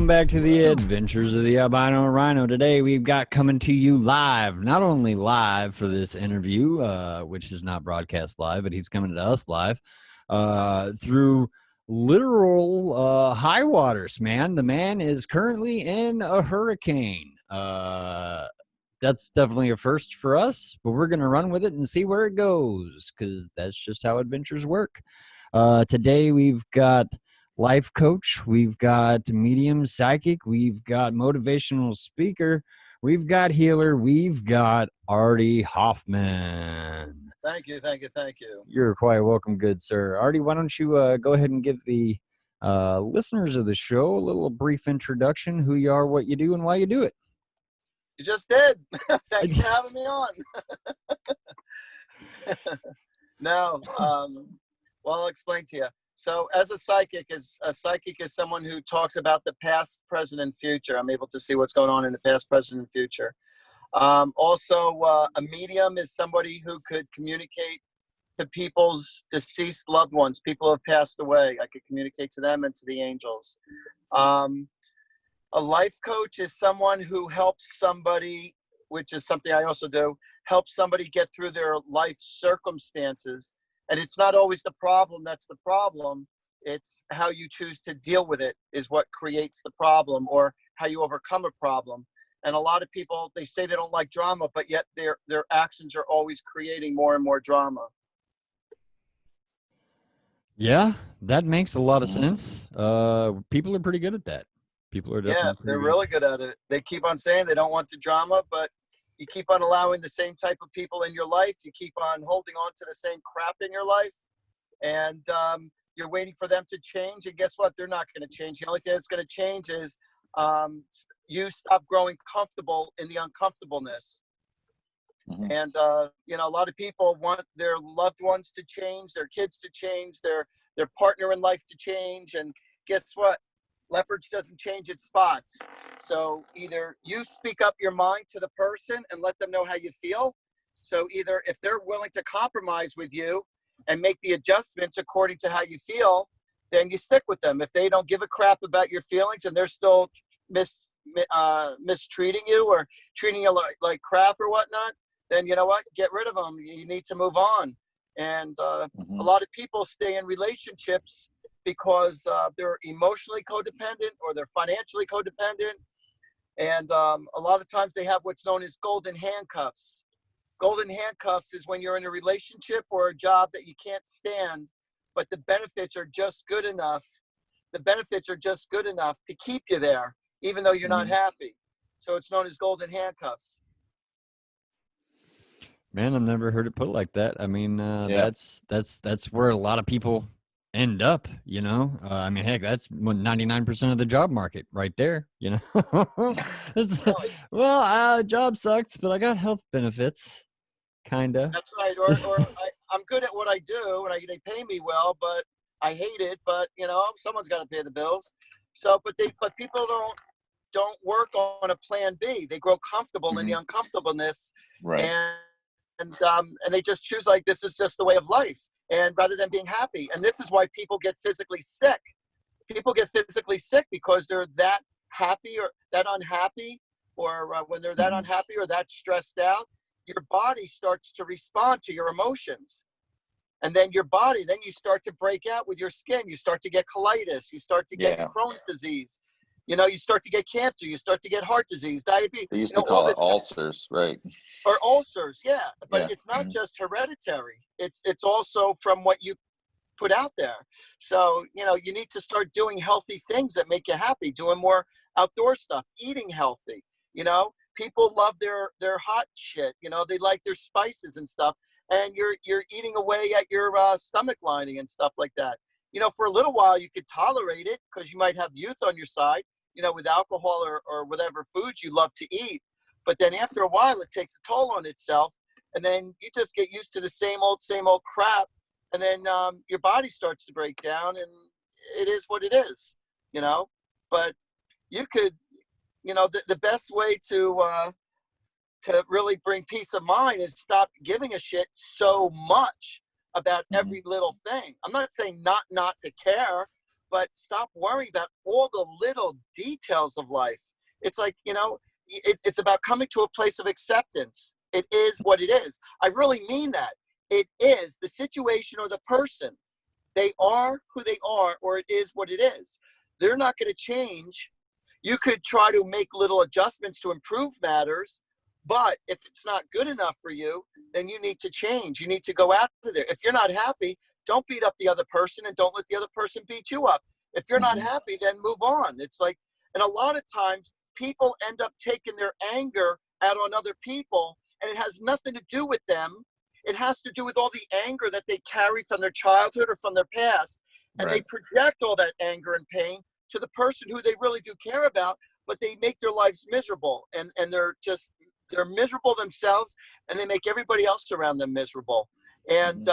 welcome back to the Adventures of the Albino Rhino. Today we've got coming to you live, not only live for this interview, which is not broadcast live, but he's coming to us live through literal high waters, man. The man is currently in a hurricane. That's definitely a first for us, but we're going to run with it and see where it goes because that's just how adventures work. Today we've got life coach, we've got medium psychic, we've got motivational speaker, we've got healer, we've got Artie Hoffman. Thank you. You're quite welcome, good sir. Artie, why don't you go ahead and give the listeners of the show a little brief introduction, who you are, what you do, and why you do it. You just did. Thanks for having me on. No, well, I'll explain to you. So as a psychic is someone who talks about the past, present, and future. I'm able to see what's going on in the past, present, and future. Also, a medium is somebody who could communicate to people's deceased loved ones, people who have passed away. I could communicate to them and to the angels. A life coach is someone who helps somebody, which is something I also do, help somebody get through their life circumstances. And it's not always the problem that's the problem. It's how you choose to deal with it is what creates the problem, or how you overcome a problem. And a lot of people, they say they don't like drama, but yet their actions are always creating more and more drama. Yeah, that makes a lot of sense. People are pretty good at that. People are definitely they're really good at it. They keep on saying they don't want the drama, but you keep on allowing the same type of people in your life. You keep on holding on to the same crap in your life, and you're waiting for them to change. And guess what? They're not going to change. The only thing that's going to change is you stop growing comfortable in the uncomfortableness. Mm-hmm. And a lot of people want their loved ones to change, their kids to change, their partner in life to change. And guess what? Leverage doesn't change its spots. So either you speak up your mind to the person and let them know how you feel. So either if they're willing to compromise with you and make the adjustments according to how you feel, then you stick with them. If they don't give a crap about your feelings and they're still mistreating you or treating you like crap or whatnot, then you know what? Get rid of them. You need to move on. And a lot of people stay in relationships because they're emotionally codependent or they're financially codependent. And a lot of times they have what's known as golden handcuffs. Golden handcuffs is when you're in a relationship or a job that you can't stand, but the benefits are just good enough. The benefits are just good enough to keep you there, even though you're not happy. So it's known as golden handcuffs. Man, I've never heard it put like that. I mean, that's where a lot of people end up, you know. I mean, heck, that's 99% of the job market right there, you know. Job sucks, but I got health benefits, kind of. That's right. Or I'm good at what I do, and they pay me well, but I hate it. But you know, someone's got to pay the bills. So, but people don't work on a plan B. They grow comfortable in the uncomfortableness, right? And they just choose like this is just the way of life. And rather than being happy. And this is why people get physically sick. People get physically sick because they're that happy or that unhappy, or when they're that unhappy or that stressed out, your body starts to respond to your emotions. And then then you start to break out with your skin. You start to get colitis. You start to get Crohn's disease. You know, you start to get cancer. You start to get heart disease, diabetes. They used to call it ulcers, right? Or ulcers, yeah. But it's not just hereditary. It's also from what you put out there. So, you know, you need to start doing healthy things that make you happy, doing more outdoor stuff, eating healthy. You know, people love their hot shit. You know, they like their spices and stuff. And you're eating away at your stomach lining and stuff like that. You know, for a little while you could tolerate it because you might have youth on your side, you know, with alcohol or whatever foods you love to eat. But then after a while, it takes a toll on itself. And then you just get used to the same old crap. And then your body starts to break down, and it is what it is, you know. But you could, you know, the best way to really bring peace of mind is stop giving a shit so much about every little thing. I'm not saying not to care, but stop worrying about all the little details of life. It's like, it's about coming to a place of acceptance. It is what it is. I really mean that. It is the situation or the person. They are who they are, or it is what it is. They're not going to change. You could try to make little adjustments to improve matters, but if it's not good enough for you, then you need to change. You need to go out of there. If you're not happy, don't beat up the other person, and don't let the other person beat you up. If you're not happy, then move on. It's like, and a lot of times people end up taking their anger out on other people, and it has nothing to do with them. It has to do with all the anger that they carry from their childhood or from their past. And they project all that anger and pain to the person who they really do care about, but they make their lives miserable. And they're miserable themselves, and they make everybody else around them miserable. And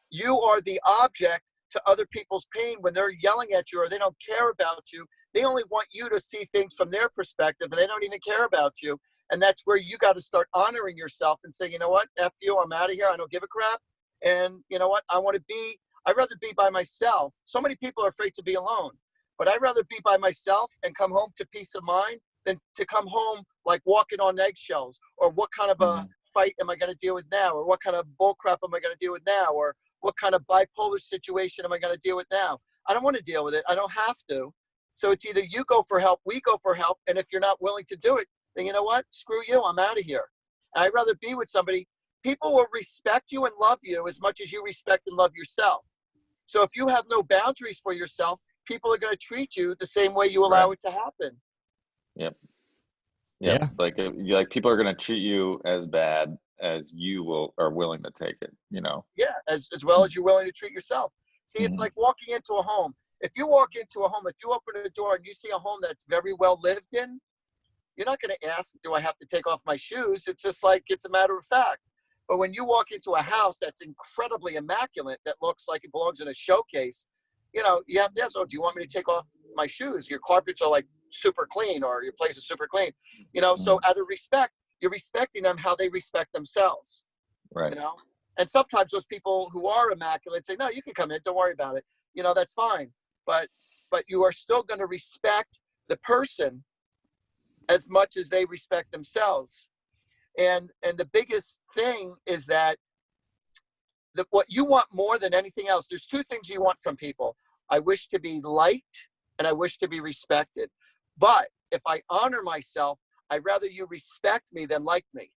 you are the object to other people's pain when they're yelling at you or they don't care about you. They only want you to see things from their perspective, and they don't even care about you. And that's where you got to start honoring yourself and say, you know what, F you, I'm out of here. I don't give a crap. And you know what, I'd rather be by myself. So many people are afraid to be alone, but I'd rather be by myself and come home to peace of mind than to come home like walking on eggshells, or what kind of a fight am I going to deal with now? Or what kind of bull crap am I going to deal with now? Or what kind of bipolar situation am I going to deal with now? I don't want to deal with it. I don't have to. So it's either you go for help, we go for help. And if you're not willing to do it, then you know what? Screw you. I'm out of here. And I'd rather be with somebody. People will respect you and love you as much as you respect and love yourself. So if you have no boundaries for yourself, people are going to treat you the same way you allow it to happen. Yep. Yeah. Like people are going to treat you as bad as you are willing to take it, Yeah. As well as you're willing to treat yourself. See, it's like walking into a home. If you walk into a home, if you open the door and you see a home that's very well lived in, you're not going to ask, do I have to take off my shoes? It's just like, it's a matter of fact. But when you walk into a house that's incredibly immaculate, that looks like it belongs in a showcase, you have to ask, oh, do you want me to take off my shoes? Your carpets are like super clean, or your place is super clean. So out of respect, you're respecting them how they respect themselves. Right. And sometimes those people who are immaculate say, no, you can come in, don't worry about it. That's fine. But you are still going to respect the person as much as they respect themselves. And the biggest thing is that what you want more than anything else, there's two things you want from people. I wish to be liked, and I wish to be respected. But if I honor myself, I'd rather you respect me than like me,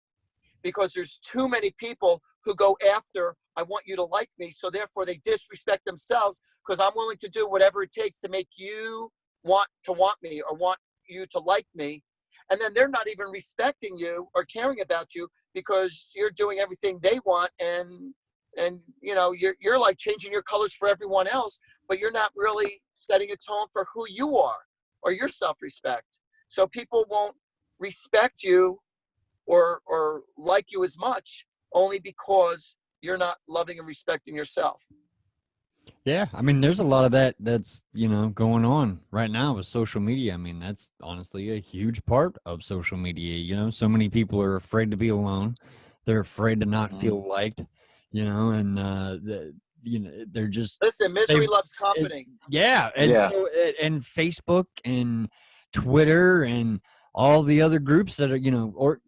because there's too many people who go after, I want you to like me. So therefore they disrespect themselves, because I'm willing to do whatever it takes to make you want me or want you to like me. And then they're not even respecting you or caring about you because you're doing everything they want. And you're like changing your colors for everyone else, but you're not really setting a tone for who you are or your self-respect. So people won't respect you or like you as much, only because you're not loving and respecting yourself. Yeah, I mean, there's a lot of that's going on right now with social media. I mean, that's honestly a huge part of social media. So many people are afraid to be alone. They're afraid to not feel liked, and they're just, listen, misery loves company. So and Facebook and Twitter and all the other groups that are or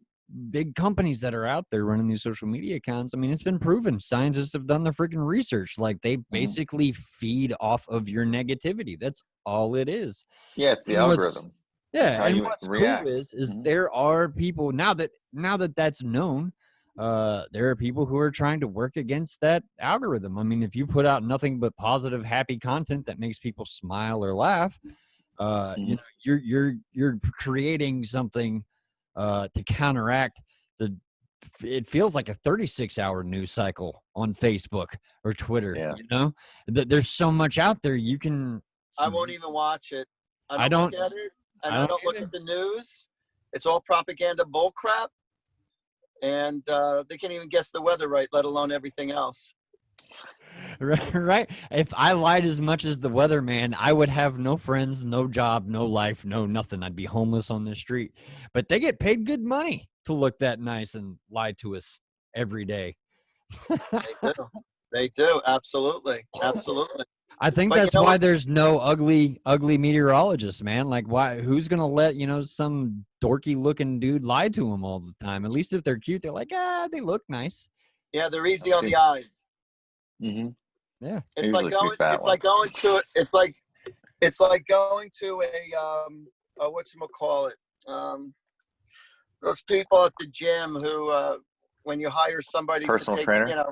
big companies that are out there running these social media accounts. I mean, it's been proven. Scientists have done the freaking research. Like, they basically feed off of your negativity. That's all it is. Yeah, it's the algorithm. Yeah, and what's cool is there are people now that that's known. There are people who are trying to work against that algorithm. I mean, if you put out nothing but positive, happy content that makes people smile or laugh, you're creating something to counteract it feels like a 36-hour news cycle on Facebook or Twitter. There's so much out there. I won't even watch it. I don't look at it, and I don't look at the news. It's all propaganda bullcrap, and they can't even guess the weather right, let alone everything else. Right. If I lied as much as the weatherman, I would have no friends, no job, no life, no nothing. I'd be homeless on the street. But they get paid good money to look that nice and lie to us every day. They do. Absolutely. I think But that's why there's no ugly meteorologist, man. Like, why? Who's gonna let some dorky looking dude lie to him all the time? At least if they're cute, they're like, they look nice. Yeah, they're easy on the eyes. Mm-hmm. Yeah, it's like going to a whatchamacallit, those people at the gym who when you hire somebody personal to take trainer?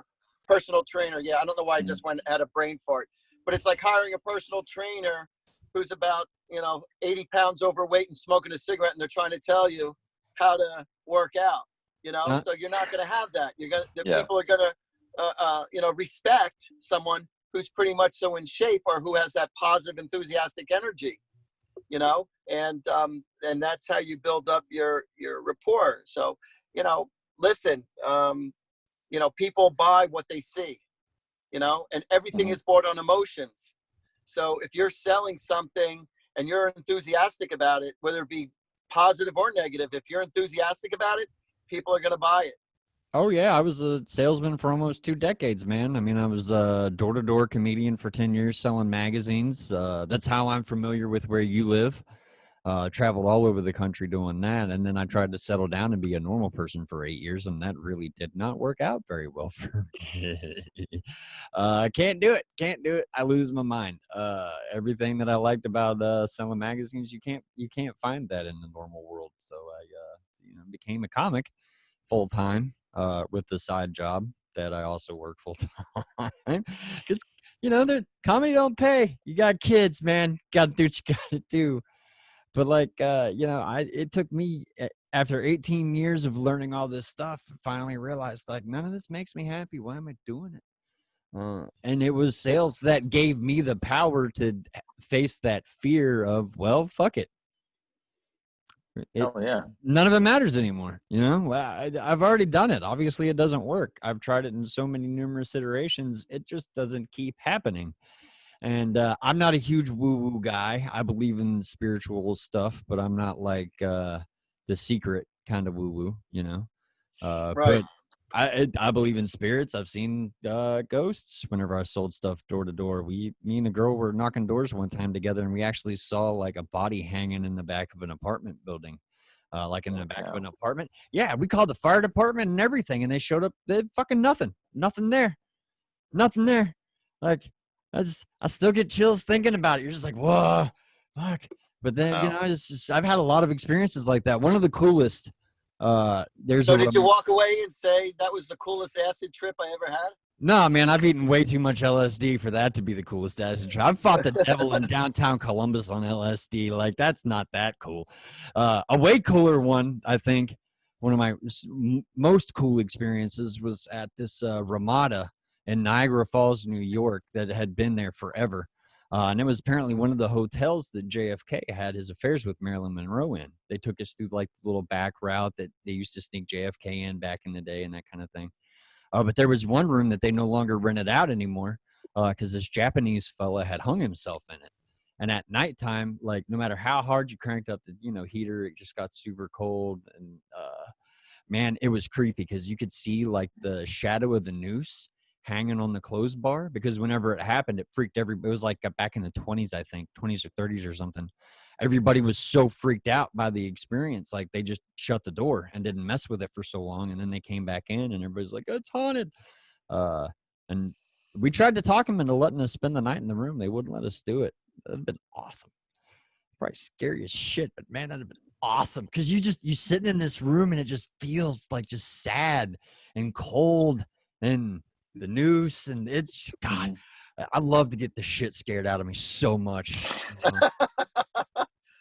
Personal trainer. Yeah, I don't know why I just had a brain fart, but it's like hiring a personal trainer who's about 80 pounds overweight and smoking a cigarette, and they're trying to tell you how to work out. So you're not going to have that. People are going to respect someone who's pretty much so in shape or who has that positive, enthusiastic energy. And that's how you build up your rapport. So listen, people buy what they see, and everything is bought on emotions. So if you're selling something and you're enthusiastic about it, whether it be positive or negative, if you're enthusiastic about it, people are going to buy it. Oh yeah, I was a salesman for almost 2 decades, man. I mean, I was a door-to-door comedian for 10 years selling magazines. That's how I'm familiar with where you live. Traveled all over the country doing that, and then I tried to settle down and be a normal person for 8 years, and that really did not work out very well for me. Can't do it. I lose my mind. Everything that I liked about selling magazines, you can't find that in the normal world. So I became a comic full time with the side job that I also work full time because the comedy don't pay. You got kids, man. Got to do what you got to do. But it took me after 18 years of learning all this stuff, finally realized like none of this makes me happy. Why am I doing it? And it was sales that gave me the power to face that fear of, well, fuck it. None of it matters anymore. I've already done it. Obviously, it doesn't work. I've tried it in so many numerous iterations. It just doesn't keep happening. And I'm not a huge woo-woo guy. I believe in spiritual stuff, but I'm not like the secret kind of woo-woo, Right. But I believe in spirits. I've seen ghosts whenever I sold stuff door to door. Me and a girl were knocking doors one time together, and we actually saw like a body hanging in the back of an apartment building. Like in the back of an apartment. Yeah, we called the fire department and everything, and they showed up. They had fucking nothing there. Like, I still get chills thinking about it. You're just like, whoa, fuck. But then, I've had a lot of experiences like that. One of the coolest, So did you walk away and say that was the coolest acid trip I ever had? No, man, I've eaten way too much LSD for that to be the coolest acid trip. I've fought the devil in downtown Columbus on LSD. Like, that's not that cool. A way cooler one, I think, one of my most cool experiences was at this Ramada in Niagara Falls, New York, that had been there forever. And it was apparently one of the hotels that JFK had his affairs with Marilyn Monroe in. They took us through like the little back route that they used to sneak JFK in back in the day and that kind of thing. But there was one room that they no longer rented out anymore because this Japanese fella had hung himself in it. And at nighttime, like no matter how hard you cranked up the heater, it just got super cold. And man, it was creepy because you could see like the shadow of the noose hanging on the clothes bar, because whenever it happened, it freaked everybody. It was like back in the 20s, I think, 20s or 30s or something. Everybody was so freaked out by the experience, like they just shut the door and didn't mess with it for so long, and then they came back in, and everybody's like, "It's haunted." And we tried to talk them into letting us spend the night in the room. They wouldn't let us do it. That'd have been awesome. Probably scary as shit, but man, that'd have been awesome because you sitting in this room and it just feels like just sad and cold and the noose, and it's God. I love to get the shit scared out of me so much.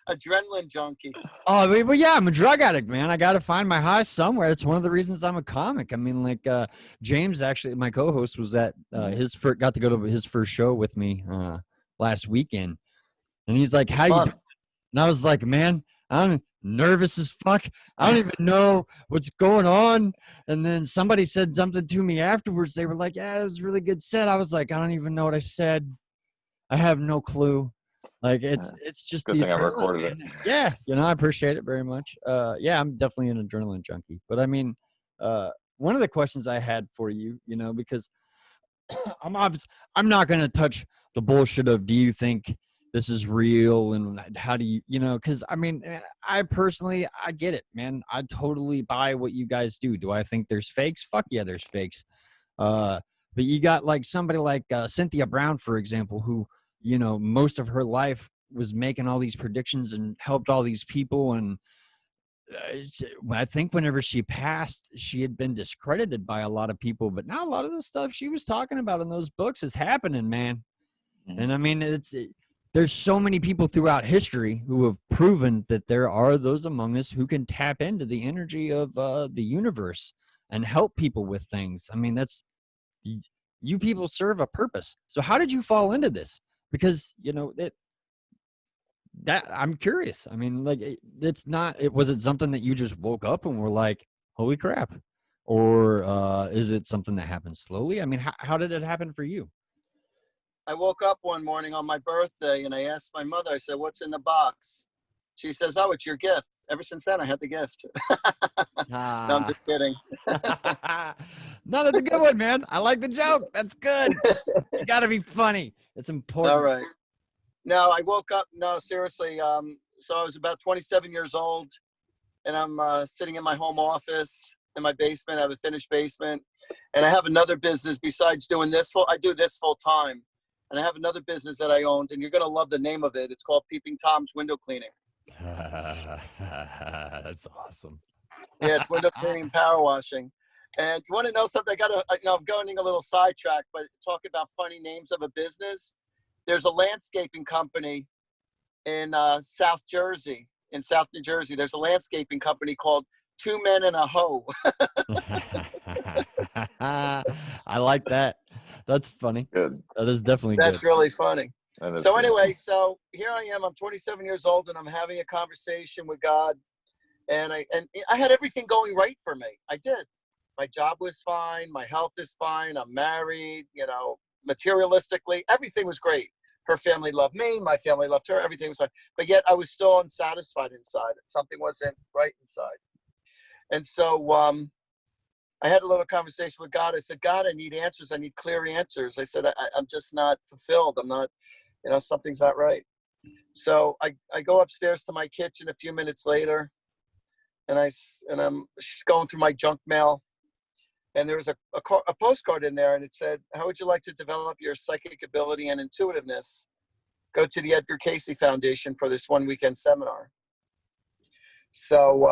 Adrenaline junkie. Oh, well, yeah, I'm a drug addict, man. I got to find my high somewhere. It's one of the reasons I'm a comic. I mean, like James, actually, my co-host, was at got to go to his first show with me last weekend, and he's like, "How you doing?" And I was like, "Man, I'm nervous as fuck. I don't even know what's going on." And then somebody said something to me afterwards. They were like, "Yeah, it was a really good set." I was like, "I don't even know what I said. I have no clue." Like it's just good thing I recorded it. Yeah, I appreciate it very much. Yeah, I'm definitely an adrenaline junkie. But I mean, one of the questions I had for you, because I'm not going to touch the bullshit of, do you think this is real, and how do you, because I mean, I personally, I get it, man. I totally buy what you guys do. Do I think there's fakes? Fuck yeah, there's fakes. But you got like somebody like Cynthia Brown, for example, who, most of her life was making all these predictions and helped all these people. And I think whenever she passed, she had been discredited by a lot of people, but now a lot of the stuff she was talking about in those books is happening, man. Mm-hmm. And I mean, there's so many people throughout history who have proven that there are those among us who can tap into the energy of the universe and help people with things. I mean, you people serve a purpose. So how did you fall into this? Because, that I'm curious. I mean, like, was it something that you just woke up and were like, holy crap? Or is it something that happened slowly? I mean, how did it happen for you? I woke up one morning on my birthday and I asked my mother, I said, what's in the box? She says, oh, it's your gift. Ever since then, I had the gift. No, I'm just kidding. No, that's a good one, man. I like the joke. That's good. You got to be funny. It's important. All right. No, I woke up. No, seriously. So I was about 27 years old, and I'm sitting in my home office in my basement. I have a finished basement, and I have another business besides doing this. I do this full time, and I have another business that I owned, and you're gonna love the name of it. It's called Peeping Tom's Window Cleaning. That's awesome. Yeah, it's window cleaning, power washing. And you want to know something? I'm going a little sidetrack, but talk about funny names of a business. There's a landscaping company in South Jersey, in South New Jersey. There's a landscaping company called Two Men and a Hoe. I like that. That's funny. Good. That is definitely That's good. really funny. So good. Anyway, so here I am. I'm 27 years old, and I'm having a conversation with God. And I had everything going right for me. I did. My job was fine. My health is fine. I'm married. Materialistically, everything was great. Her family loved me. My family loved her. Everything was fine. But yet I was still unsatisfied inside. Something wasn't right inside. And so I had a little conversation with God. I said, God, I need answers. I need clear answers. I said, I'm just not fulfilled. I'm not, something's not right. So I go upstairs to my kitchen a few minutes later, and I'm going through my junk mail. And there was a postcard in there, and it said, how would you like to develop your psychic ability and intuitiveness? Go to the Edgar Casey Foundation for this one weekend seminar. So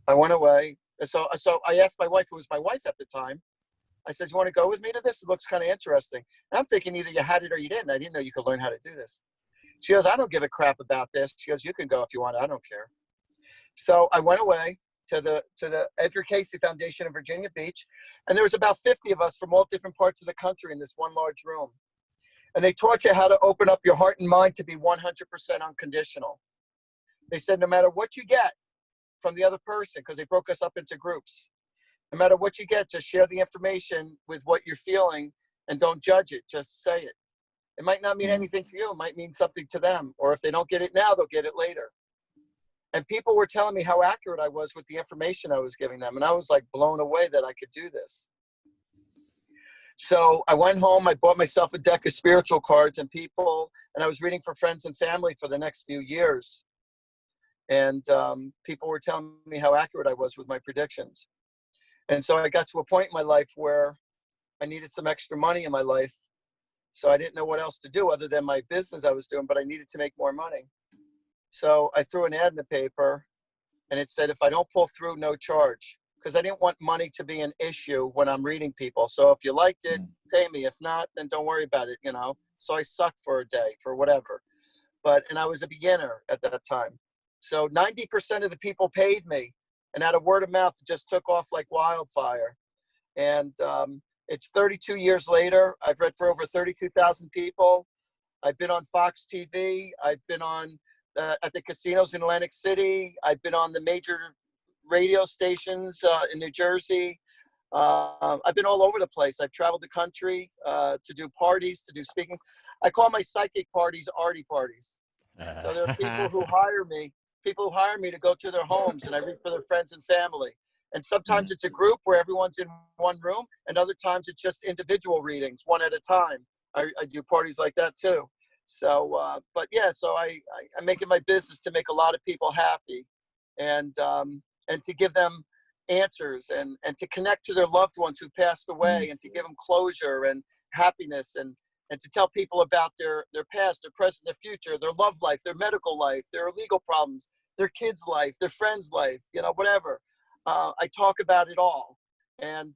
I went away. So I asked my wife, who was my wife at the time, I said, you want to go with me to this? It looks kind of interesting. And I'm thinking either you had it or you didn't. I didn't know you could learn how to do this. She goes, I don't give a crap about this. She goes, you can go if you want. I don't care. So I went away to the Edgar Casey Foundation in Virginia Beach. And there was about 50 of us from all different parts of the country in this one large room. And they taught you how to open up your heart and mind to be 100% unconditional. They said, no matter what you get from the other person, because they broke us up into groups, no matter what you get, just share the information with what you're feeling and don't judge it. Just say it. It might not mean anything to you. It might mean something to them. Or if they don't get it now, they'll get it later. And people were telling me how accurate I was with the information I was giving them. And I was like blown away that I could do this. So I went home, I bought myself a deck of spiritual cards and I was reading for friends and family for the next few years. And people were telling me how accurate I was with my predictions. And so I got to a point in my life where I needed some extra money in my life. So I didn't know what else to do other than my business I was doing, but I needed to make more money. So I threw an ad in the paper, and it said, if I don't pull through, no charge. Because I didn't want money to be an issue when I'm reading people. So if you liked it, pay me. If not, then don't worry about it, So I sucked for a day, for whatever. And I was a beginner at that time. So 90% of the people paid me. And out of word of mouth, it just took off like wildfire. And it's 32 years later. I've read for over 32,000 people. I've been on Fox TV. I've been on at the casinos in Atlantic City. I've been on the major radio stations in New Jersey. I've been all over the place. I've traveled the country to do parties, to do speakings. I call my psychic parties Artie parties. So there are people who hire me to go to their homes, and I read for their friends and family. And sometimes it's a group where everyone's in one room, and other times it's just individual readings, one at a time. I do parties like that too. So, but yeah, so I make it my business to make a lot of people happy, and to give them answers, and to connect to their loved ones who passed away, and to give them closure and happiness, and to tell people about their past, their present, their future, their love life, their medical life, their legal problems, their kids' life, their friends' life, whatever. I talk about it all. And,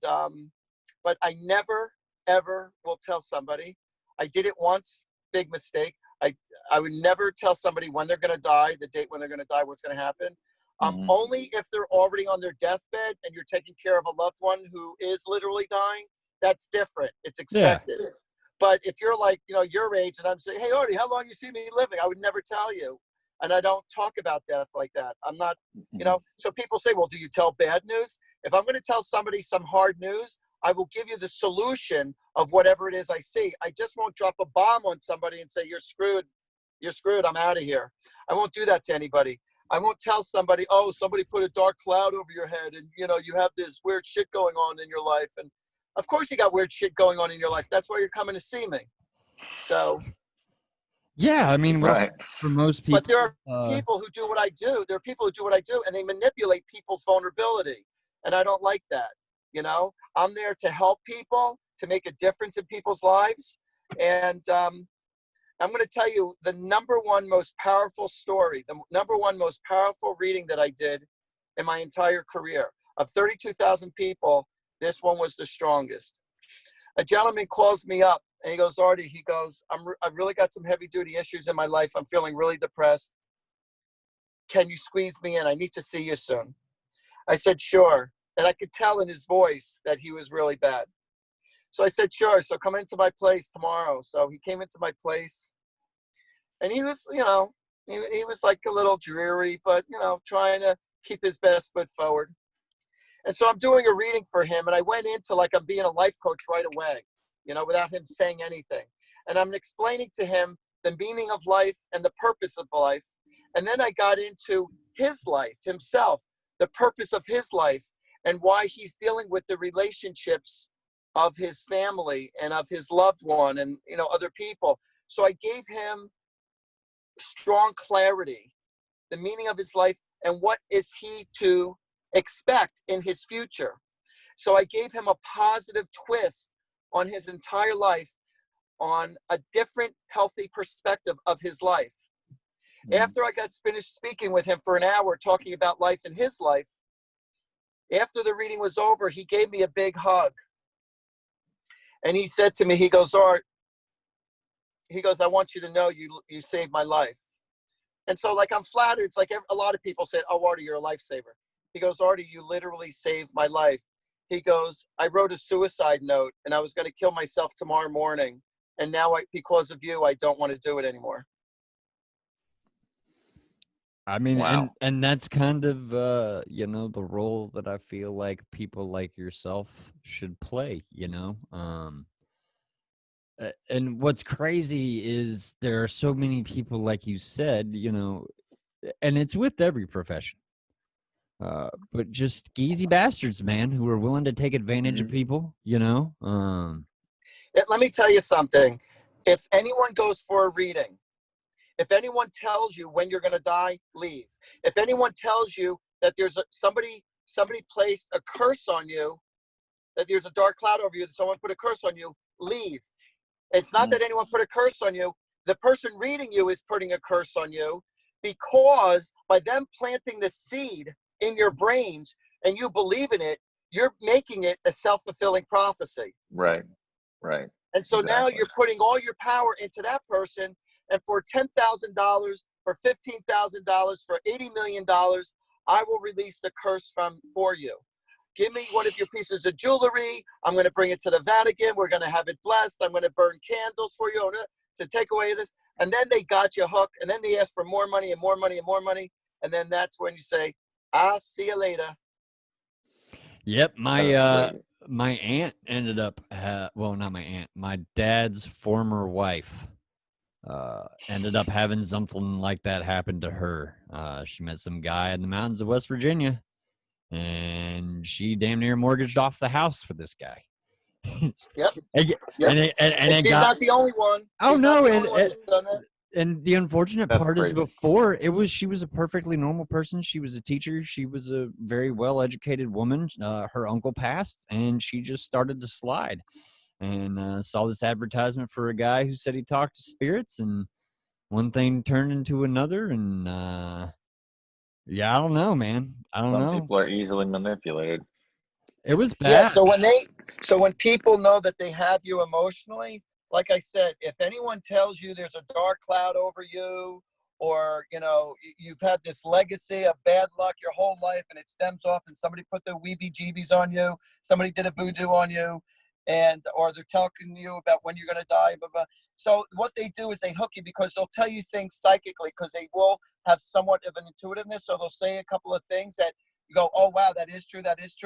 but I never, ever will tell somebody. I did it once, big mistake. I would never tell somebody when they're going to die, the date when they're going to die, what's going to happen. Only if they're already on their deathbed and you're taking care of a loved one who is literally dying, that's different. It's expected. Yeah. But if you're like, your age, and I'm saying, hey, Artie, how long you see me living? I would never tell you. And I don't talk about death like that. I'm not, so people say, well, do you tell bad news? If I'm going to tell somebody some hard news, I will give you the solution of whatever it is I see. I just won't drop a bomb on somebody and say, you're screwed. You're screwed. I'm out of here. I won't do that to anybody. I won't tell somebody, oh, somebody put a dark cloud over your head and, you have this weird shit going on in your life. And of course you got weird shit going on in your life. That's why you're coming to see me. So. Yeah, I mean, right. For most people. But there are people who do what I do. There are people who do what I do, and they manipulate people's vulnerability. And I don't like that. I'm there to help people, to make a difference in people's lives. And I'm going to tell you the number one most powerful story, the number one most powerful reading that I did in my entire career. Of 32,000 people, this one was the strongest. A gentleman calls me up and he goes, Artie, he goes, I've really got some heavy duty issues in my life. I'm feeling really depressed. Can you squeeze me in? I need to see you soon. I said, sure. And I could tell in his voice that he was really bad. So I said, sure. So come into my place tomorrow. So he came into my place and he was, he was like a little dreary, but, trying to keep his best foot forward. And so I'm doing a reading for him. And I went into like I'm being a life coach right away, without him saying anything. And I'm explaining to him the meaning of life and the purpose of life. And then I got into his life himself, the purpose of his life, and why he's dealing with the relationships of his family and of his loved one and, other people. So I gave him strong clarity, the meaning of his life, and what is he to expect in his future. So I gave him a positive twist on his entire life, on a different healthy perspective of his life. After I got finished speaking with him for an hour, talking about life and his life, after the reading was over, he gave me a big hug. And he said to me, he goes, Art, he goes, I want you to know you saved my life. And so like, I'm flattered. It's like a lot of people said, oh, Artie, you're a lifesaver. He goes, Artie, you literally saved my life. He goes, I wrote a suicide note and I was going to kill myself tomorrow morning. And now because of you, I don't want to do it anymore. I mean, wow. and that's kind of, the role that I feel like people like yourself should play, and what's crazy is there are so many people, like you said, and it's with every profession, but just geezy bastards, man, who are willing to take advantage of people, Let me tell you something. If anyone goes for a reading, if anyone tells you when you're going to die, leave. If anyone tells you that there's somebody placed a curse on you, that there's a dark cloud over you, that someone put a curse on you, leave. It's not that anyone put a curse on you. The person reading you is putting a curse on you, because by them planting the seed in your brains and you believe in it, you're making it a self-fulfilling prophecy. Right. And so now you're putting all your power into that person. And for $10,000, for $15,000, for $80 million, I will release the curse for you. Give me one of your pieces of jewelry. I'm going to bring it to the Vatican. We're going to have it blessed. I'm going to burn candles for you to take away this. And then they got you hooked. And then they ask for more money and more money and more money. And then that's when you say, I'll see you later. Yep. My aunt ended up, well, not my aunt, my dad's former wife ended up having something like that happen to her. She met some guy in the mountains of West Virginia, and she damn near mortgaged off the house for this guy. Yep. and, Yep. and it she's got, not the only one. oh She's no, not the only one who's done that. and the unfortunate That's part is crazy. before she was a perfectly normal person. She was a teacher. She was a very well-educated woman. Her uncle passed and she just started to slide, and saw this advertisement for a guy who said he talked to spirits, and one thing turned into another. And yeah, I don't know, man. I don't know. Some people are easily manipulated. It was bad. Yeah. So when people know that they have you emotionally, like I said, if anyone tells you there's a dark cloud over you, or you've had this legacy of bad luck your whole life, and it stems off, and somebody put the weebie-jeebies on you, somebody did a voodoo on you, or they're talking to you about when you're going to die, blah, blah. So what they do is they hook you, because they'll tell you things psychically, because they will have somewhat of an intuitiveness. So they'll say a couple of things that you go, oh, wow, that is true,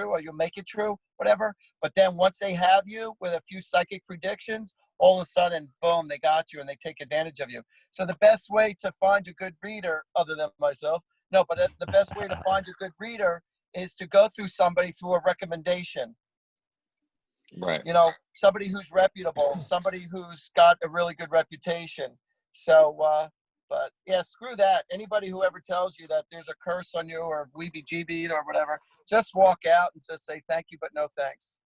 or you'll make it true, whatever. But then once they have you with a few psychic predictions, all of a sudden, boom, they got you and they take advantage of you. So the best way to find a good reader, other than myself, the best way to find a good reader is to go through somebody through a recommendation. Right. Somebody who's reputable, somebody who's got a really good reputation. So, but yeah, screw that. Anybody who ever tells you that there's a curse on you or weebie-jeebie or whatever, just walk out and just say thank you, but no thanks.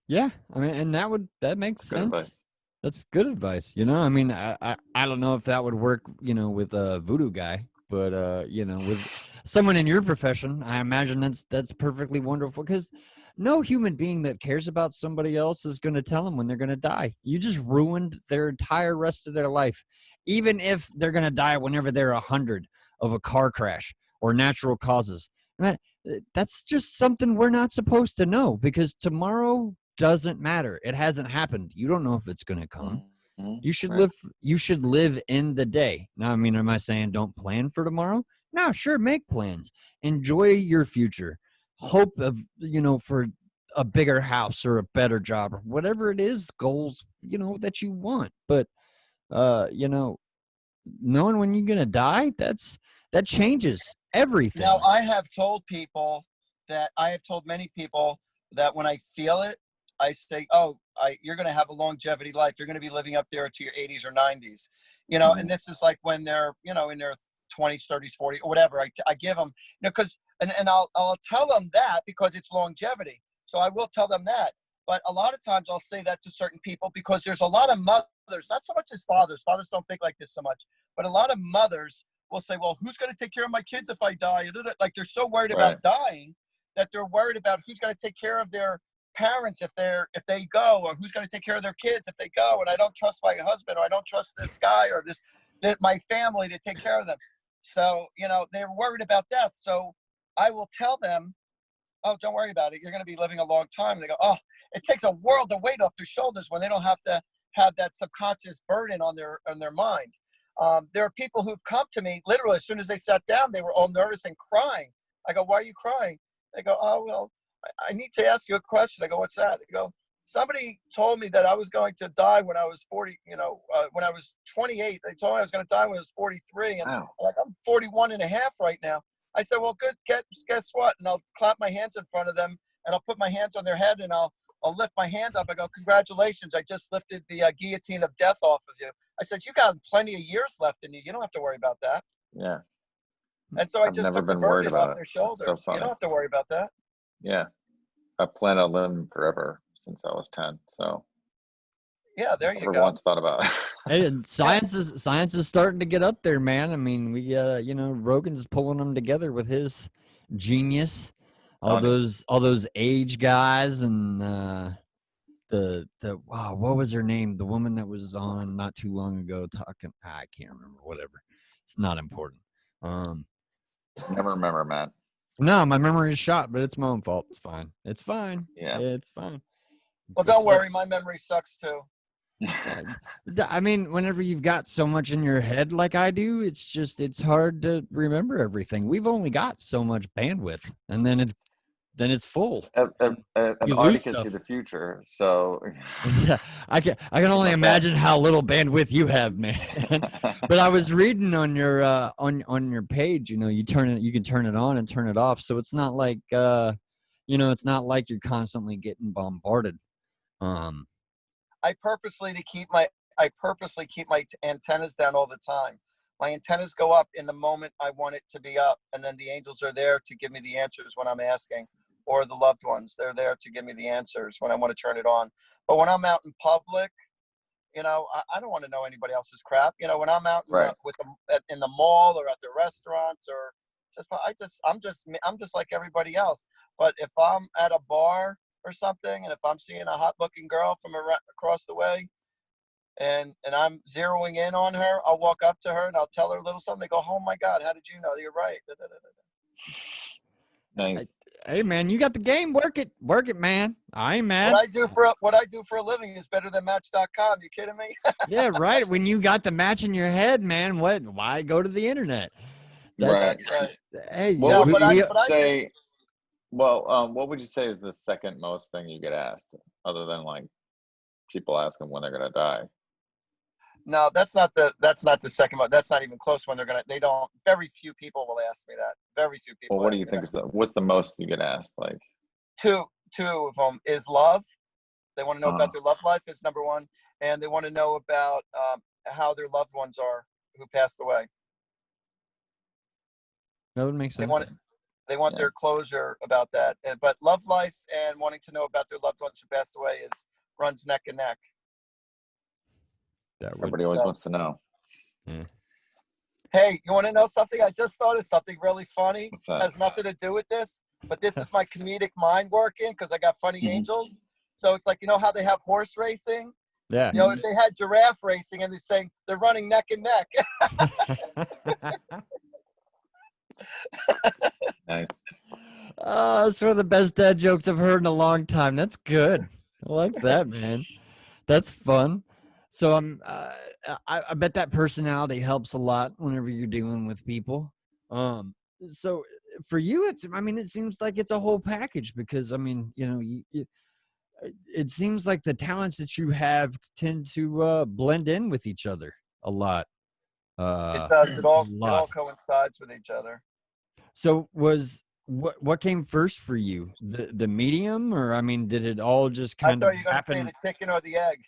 Yeah, I mean, and that makes Good sense. advice. That's good advice. I mean, I don't know if that would work, with a voodoo guy, but with someone in your profession, I imagine that's perfectly wonderful, because no human being that cares about somebody else is going to tell them when they're going to die. You just ruined their entire rest of their life, even if they're going to die whenever they're 100 of a car crash or natural causes. That's just something we're not supposed to know, because tomorrow doesn't matter. It hasn't happened. You don't know if it's going to come. Mm-hmm. You should live in the day. Now, I mean, am I saying don't plan for tomorrow? No, sure, make plans. Enjoy your future. Hope of, for a bigger house or a better job or whatever it is, goals, that you want. But knowing when you're going to die, that changes everything. Now, I have told many people that when I feel it, I say, you're going to have a longevity life. You're going to be living up there to your 80s or 90s, Mm-hmm. and this is like when they're, in their 20s, 30s, 40s, or whatever. I give them, because, and I'll tell them that because it's longevity. So I will tell them that. But a lot of times I'll say that to certain people because there's a lot of mothers, not so much as fathers. Fathers don't think like this so much, but a lot of mothers will say, well, who's going to take care of my kids if I die? Like they're so worried about dying that they're worried about who's going to take care of their parents if they go, or who's going to take care of their kids if they go. And I don't trust my husband, or I don't trust this guy or my family to take care of them. So, they're worried about that. So I will tell them, oh, don't worry about it. You're going to be living a long time. And they go, oh, it takes a world of weight off their shoulders when they don't have to have that subconscious burden on their mind. There are people who've come to me literally as soon as they sat down, they were all nervous and crying. I go, why are you crying? They go, oh, well, I need to ask you a question. I go, what's that? They go, somebody told me that I was going to die when I was 40, when I was 28. They told me I was going to die when I was 43. And wow. I'm 41 and a half right now. I said, well, good. Guess what? And I'll clap my hands in front of them, and I'll put my hands on their head, and I'll lift my hand up. I go, congratulations. I just lifted the guillotine of death off of you. I said, you got plenty of years left in you. You don't have to worry about that. Yeah. And so I just took the burden off their shoulders. So you don't have to worry about that. Yeah. I plan on living forever since I was 10. So yeah, there you go. Never once thought about it. Hey, science is starting to get up there, man. I mean, we Rogan's pulling them together with his genius. All those age guys and what was her name? The woman that was on not too long ago talking. I can't remember. Whatever. It's not important. Never remember, Matt. No, my memory is shot, but it's my own fault. It's fine. It's fine. Yeah, it's fine. Well, don't worry. My memory sucks too. I mean, whenever you've got so much in your head like I do, it's hard to remember everything. We've only got so much bandwidth, and then it's full. And Artie can see the future, so yeah, I can only imagine how little bandwidth you have, man. But I was reading on your on your page, you can turn it on and turn it off, so it's not like it's not like you're constantly getting bombarded. I purposely keep my antennas down all the time. My antennas go up in the moment I want it to be up, and then the angels are there to give me the answers when I'm asking, or the loved ones. They're there to give me the answers when I want to turn it on. But when I'm out in public, I don't want to know anybody else's crap. When I'm out in the mall or at the restaurants, or I'm just like everybody else. But if I'm at a bar or something, and if I'm seeing a hot-looking girl from across the way, and I'm zeroing in on her, I'll walk up to her and I'll tell her a little something. They go, "Oh my God, how did you know? You're right." Nice. Hey man, you got the game. Work it, man. I ain't mad. What I do for a living is better than Match.com. You kidding me? Yeah, right. When you got the match in your head, man, why go to the internet? Right. Hey, what would you say is the second most thing you get asked, other than like people asking when they're gonna die? No, that's not the second one. That's not even close when very few people will ask me that. Very few people. Well, what do you think what's the most you get asked? Like two of them is love. They want to know about their love life is number one. And they want to know about how their loved ones are who passed away. That would make sense. They want their closure about that. But love life and wanting to know about their loved ones who passed away runs neck and neck. Everybody always wants to know. Yeah. Hey, you want to know something? I just thought of something really funny. Has nothing to do with this, but this is my comedic mind working because I got funny angels. So it's like, how they have horse racing? Yeah. If they had giraffe racing and they're saying they're running neck and neck. Nice. That's one of the best dad jokes I've heard in a long time. That's good. I like that, man. That's fun. So I bet that personality helps a lot whenever you're dealing with people. So for you, it seems like it's a whole package because it seems like the talents that you have tend to blend in with each other a lot. It does. It all coincides with each other. So what came first for you? The medium, or did it all just kind of happen? I thought you were going to say the chicken or the egg.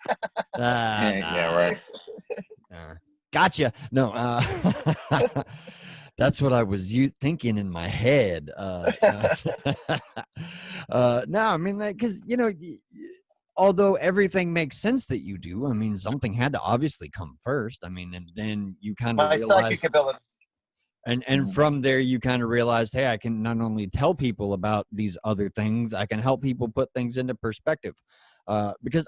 Nah. Yeah, right. Gotcha. No, that's what I was thinking in my head. No, because although everything makes sense that you do, something had to obviously come first. And then you kind of realized psychic ability. And from there, you kind of realized, hey, I can not only tell people about these other things, I can help people put things into perspective. Because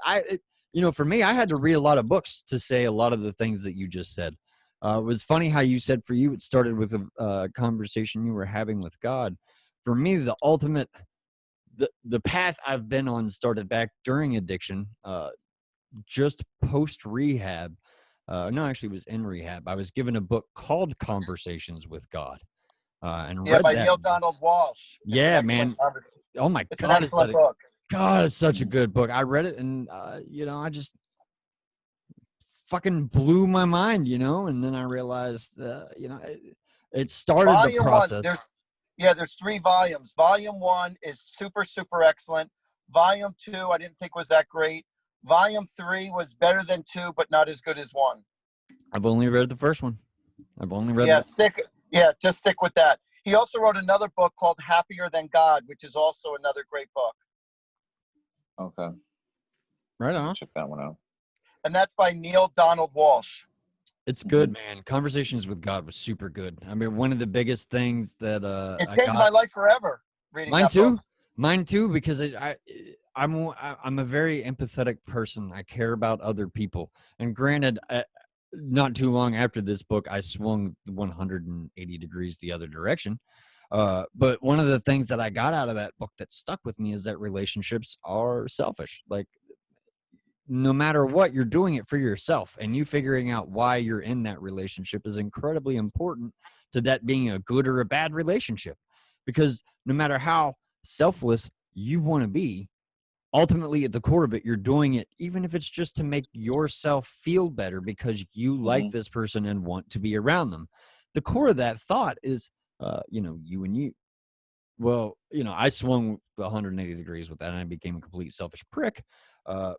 for me, I had to read a lot of books to say a lot of the things that you just said. It was funny how you said for you, it started with a conversation you were having with God. For me, the ultimate, the path I've been on started back during addiction, just post-rehab. No, actually, it was in rehab. I was given a book called Conversations with God. And read by that. Neil Donald Walsh. Yeah, man. Oh my it's God. An excellent book. God, it's such a good book. I read it and, I just fucking blew my mind, and then I realized, it started Volume the process. There's 3 volumes. Volume 1 is super, super excellent. Volume 2, I didn't think was that great. Volume 3 was better than 2, but not as good as 1. I've only read the first one. Just stick with that. He also wrote another book called Happier Than God, which is also another great book. Okay. Right on. Check that one out. And that's by Neil Donald Walsh. It's good, man. Conversations with God was super good. One of the biggest things that it changed my life forever. Reading mine that too. book. Mine too, because I'm a very empathetic person. I care about other people. And granted, not too long after this book, I swung 180 degrees the other direction. But one of the things that I got out of that book that stuck with me is that relationships are selfish. Like, no matter what, you're doing it for yourself, and you figuring out why you're in that relationship is incredibly important to that being a good or a bad relationship. Because no matter how selfless you want to be, ultimately at the core of it, you're doing it, even if it's just to make yourself feel better because you like this person and want to be around them. The core of that thought is, you and you. Well, I swung 180 degrees with that and I became a complete selfish prick. But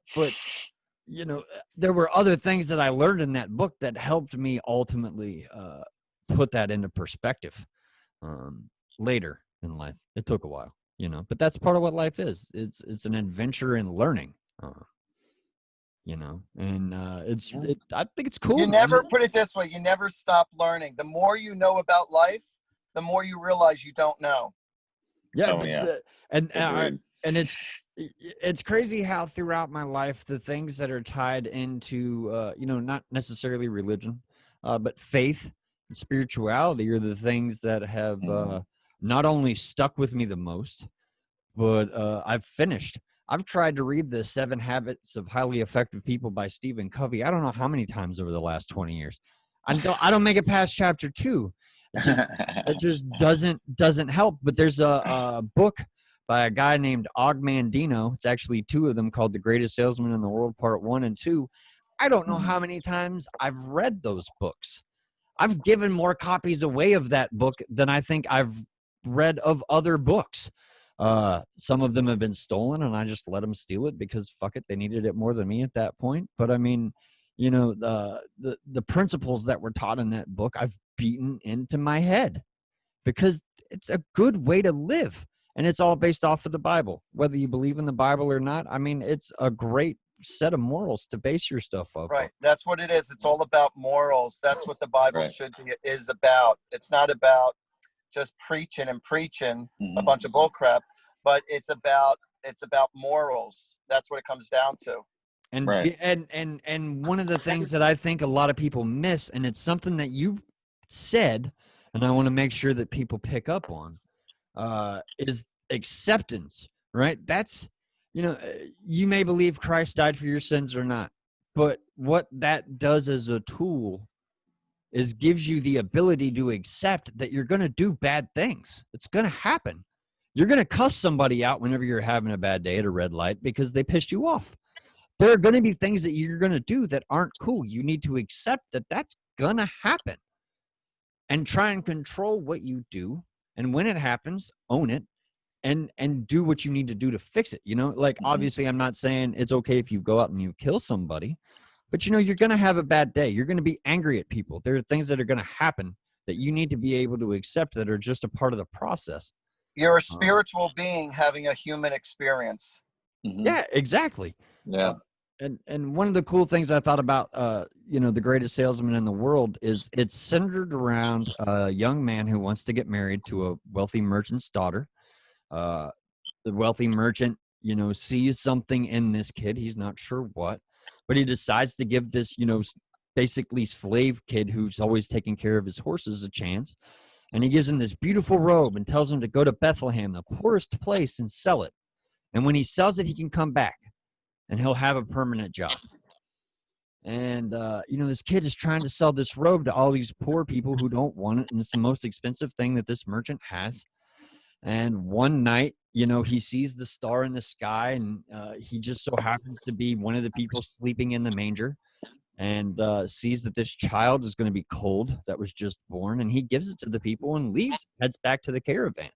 there were other things that I learned in that book that helped me ultimately put that into perspective later in life. It took a while, but that's part of what life is. It's an adventure in learning, and I think it's cool. You never put it this way. You never stop learning. The more you know about life, the more you realize you don't know. Yeah. And it's crazy how throughout my life, the things that are tied into, not necessarily religion, but faith and spirituality are the things that have not only stuck with me the most, but I've tried to read the 7 Habits of Highly Effective People by Stephen Covey. I don't know how many times over the last 20 years. I don't make it past chapter 2. It just doesn't help. But there's a book by a guy named Og Mandino. It's actually 2 of them, called The Greatest Salesman in the World, Part 1 and 2. I don't know how many times I've read those books. I've given more copies away of that book than I think I've read of other books. Some of them have been stolen, and I just let them steal it because fuck it, they needed it more than me at that point. But I mean, the principles that were taught in that book, I've beaten into my head because it's a good way to live, and it's all based off of the Bible. Whether you believe in the Bible or not, I mean, it's a great set of morals to base your stuff off. Right. That's what it is. It's all about morals. That's what the Bible is about. It's not about just preaching a bunch of bull crap, but it's about morals. That's what it comes down to. And and one of the things that I think a lot of people miss, and it's something that you said, and I want to make sure that people pick up on, is acceptance, right? That's, you may believe Christ died for your sins or not, but what that does as a tool is gives you the ability to accept that you're going to do bad things. It's going to happen. You're going to cuss somebody out whenever you're having a bad day at a red light because they pissed you off. There are going to be things that you're going to do that aren't cool. You need to accept that that's going to happen and try and control what you do. And when it happens, own it and do what you need to do to fix it. Obviously I'm not saying it's okay if you go out and you kill somebody, but you're going to have a bad day. You're going to be angry at people. There are things that are going to happen that you need to be able to accept that are just a part of the process. You're a spiritual being having a human experience. Yeah, exactly. Yeah. And one of the cool things I thought about, The Greatest Salesman in the World is it's centered around a young man who wants to get married to a wealthy merchant's daughter. The wealthy merchant, sees something in this kid. He's not sure what, but he decides to give this, basically slave kid who's always taking care of his horses a chance. And he gives him this beautiful robe and tells him to go to Bethlehem, the poorest place, and sell it. And when he sells it, he can come back and he'll have a permanent job. And, this kid is trying to sell this robe to all these poor people who don't want it. And it's the most expensive thing that this merchant has. And one night, he sees the star in the sky, and he just so happens to be one of the people sleeping in the manger, and sees that this child is going to be cold that was just born. And he gives it to the people and leaves, heads back to the caravan.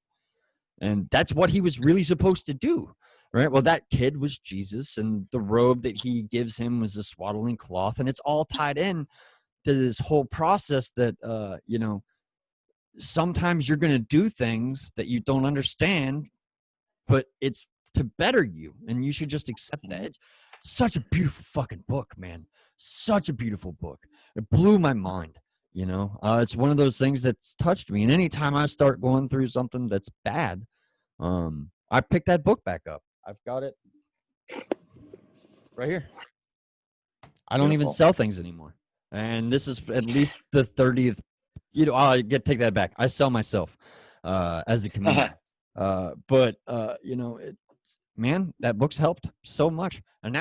And that's what he was really supposed to do. Right. Well, that kid was Jesus, and the robe that he gives him was a swaddling cloth. And it's all tied in to this whole process that, sometimes you're going to do things that you don't understand, but it's to better you. And you should just accept that. It's such a beautiful fucking book, man. Such a beautiful book. It blew my mind. It's one of those things that's touched me. And anytime I start going through something that's bad, I pick that book back up. I've got it right here. I don't even sell things anymore. And this is at least the 30th. Take that back. I sell myself as a comedian. Man, that book's helped so much. And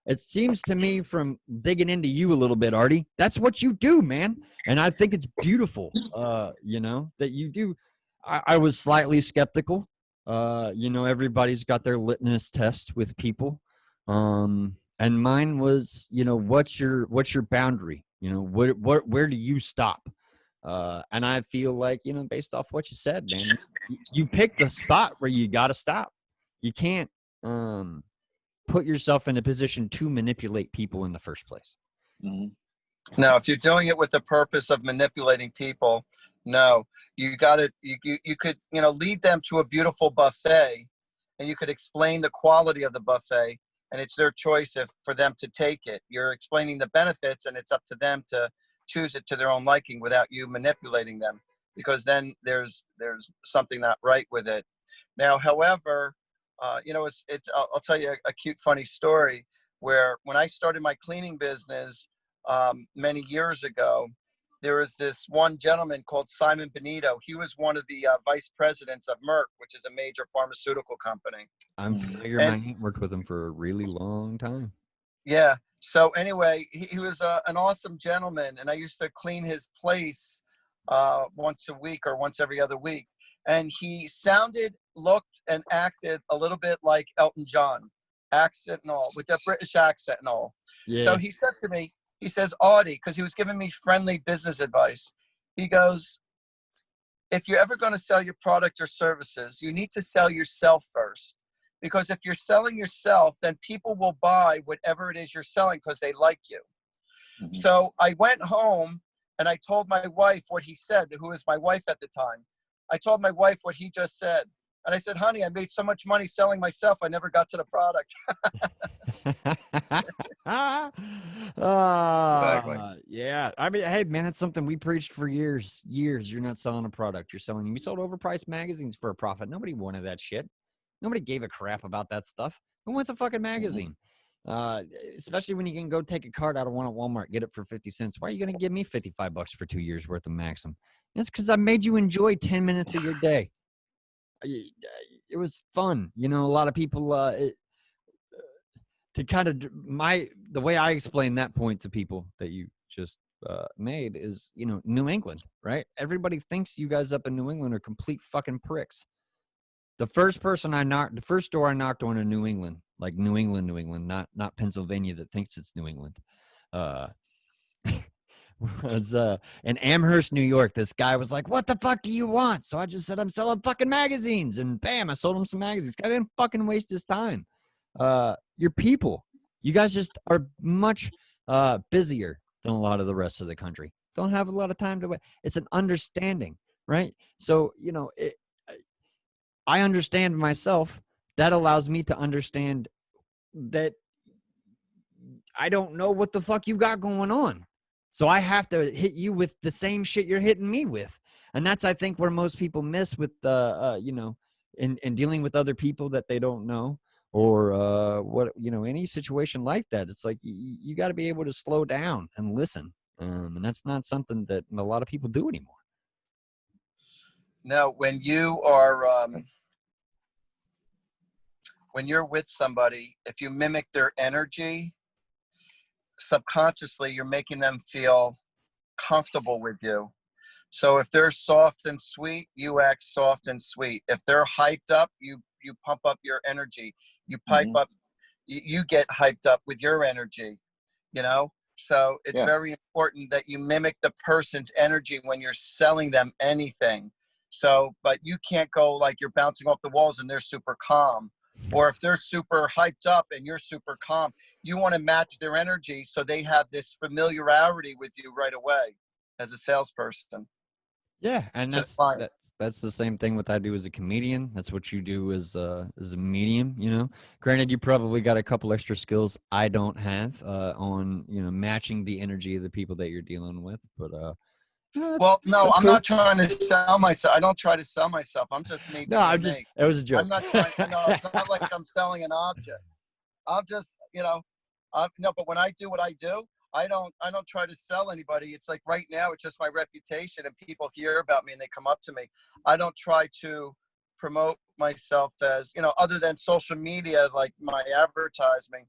it seems to me from digging into you a little bit, Artie, that's what you do, man. And I think it's beautiful, that you do. I was slightly skeptical. Everybody's got their litmus test with people. And mine was, what's your boundary? Where do you stop? And I feel like, based off what you said, man, you pick the spot where you got to stop. You can't, put yourself in a position to manipulate people in the first place. Now, if you're doing it with the purpose of manipulating people, no, you got to, you could, lead them to a beautiful buffet, and you could explain the quality of the buffet, and it's their choice for them to take it. You're explaining the benefits, and it's up to them to choose it to their own liking without you manipulating them, because then there's something not right with it. Now, however, I'll tell you a cute, funny story where when I started my cleaning business many years ago, there was this one gentleman called Simon Benito. He was one of the vice presidents of Merck, which is a major pharmaceutical company. I'm familiar. My aunt worked with him for a really long time. Yeah. So anyway, he was an awesome gentleman, and I used to clean his place once a week or once every other week. And he sounded, looked, and acted a little bit like Elton John, accent and all, with that British accent and all. Yeah. So he said to me, he says, Artie, because he was giving me friendly business advice. He goes, if you're ever going to sell your product or services, you need to sell yourself first. Because if you're selling yourself, then people will buy whatever it is you're selling because they like you. So I went home and I told my wife what he said, who was my wife at the time. I told my wife what he just said. And I said, honey, I made so much money selling myself, I never got to the product. Exactly. Yeah. I mean, hey, man, it's something we preached for years. You're not selling a product. You're selling. We sold overpriced magazines for a profit. Nobody wanted that shit. Nobody gave a crap about that stuff. Who wants a fucking magazine? Especially when you can go take a card out of one at Walmart, get it for 50 cents. Why are you going to give me $55 for 2 years worth of Maxim? It's because I made you enjoy 10 minutes of your day. It was fun. A lot of people, to kind of the way I explain that point to people that you just made is, New England, right? Everybody thinks you guys up in New England are complete fucking pricks. The first door I knocked on in New England, like New England, not Pennsylvania that thinks it's New England, was in Amherst, New York. This guy was like, what the fuck do you want? So I just said, I'm selling fucking magazines. And bam, I sold him some magazines. I didn't fucking waste his time. Your people, you guys just are much busier than a lot of the rest of the country. Don't have a lot of time to wait. It's an understanding, right? So, I understand myself. That allows me to understand that I don't know what the fuck you got going on. So I have to hit you with the same shit you're hitting me with. And that's, I think, where most people miss with, in dealing with other people that they don't know, or any situation like that. It's like you got to be able to slow down and listen. And that's not something that a lot of people do anymore. Now, when you are, when you're with somebody, if you mimic their energy, subconsciously, you're making them feel comfortable with you. So if they're soft and sweet, you act soft and sweet. If they're hyped up, you pump up your energy. You pipe up, you get hyped up with your energy, So it's very important that you mimic the person's energy when you're selling them anything. So, but you can't go like you're bouncing off the walls and they're super calm. Or if they're super hyped up and you're super calm, you want to match their energy so they have this familiarity with you right away as a salesperson. Yeah, and that's the same thing what I do as a comedian. That's what you do as a medium, Granted, you probably got a couple extra skills I don't have on, matching the energy of the people that you're dealing with, but well, no, I'm not trying to sell myself. I don't try to sell myself. I'm just me. No, it was a joke. I'm not trying. No, it's not like I'm selling an object. I'm just, but when I do what I do, I don't try to sell anybody. It's like right now, it's just my reputation and people hear about me and they come up to me. I don't try to promote myself as, other than social media, like my advertising.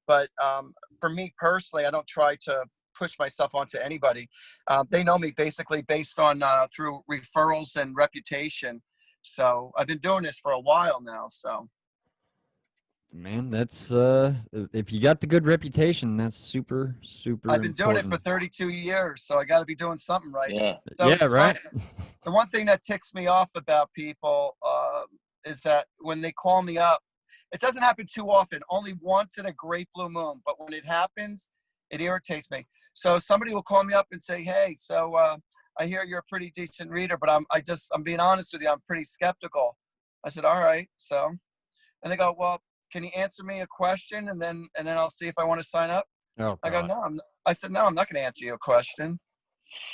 But for me personally, I don't try to push myself onto anybody. They know me basically based on through referrals and reputation. So I've been doing this for a while now. So, man, that's if you got the good reputation, that's super I've been doing it for 32 years, so I got to be doing something right. Yeah, so right. The one thing that ticks me off about people is that when they call me up It doesn't happen too often, only once in a great blue moon. But when it happens, it irritates me. So somebody will call me up and say, hey, so I hear you're a pretty decent reader, but I'm being honest with you, I'm pretty skeptical. I said, all right. So, and they go, well, can you answer me a question? And then I'll see if I want to sign up. Oh, I go, no, I said, no, I'm not going to answer you a question. And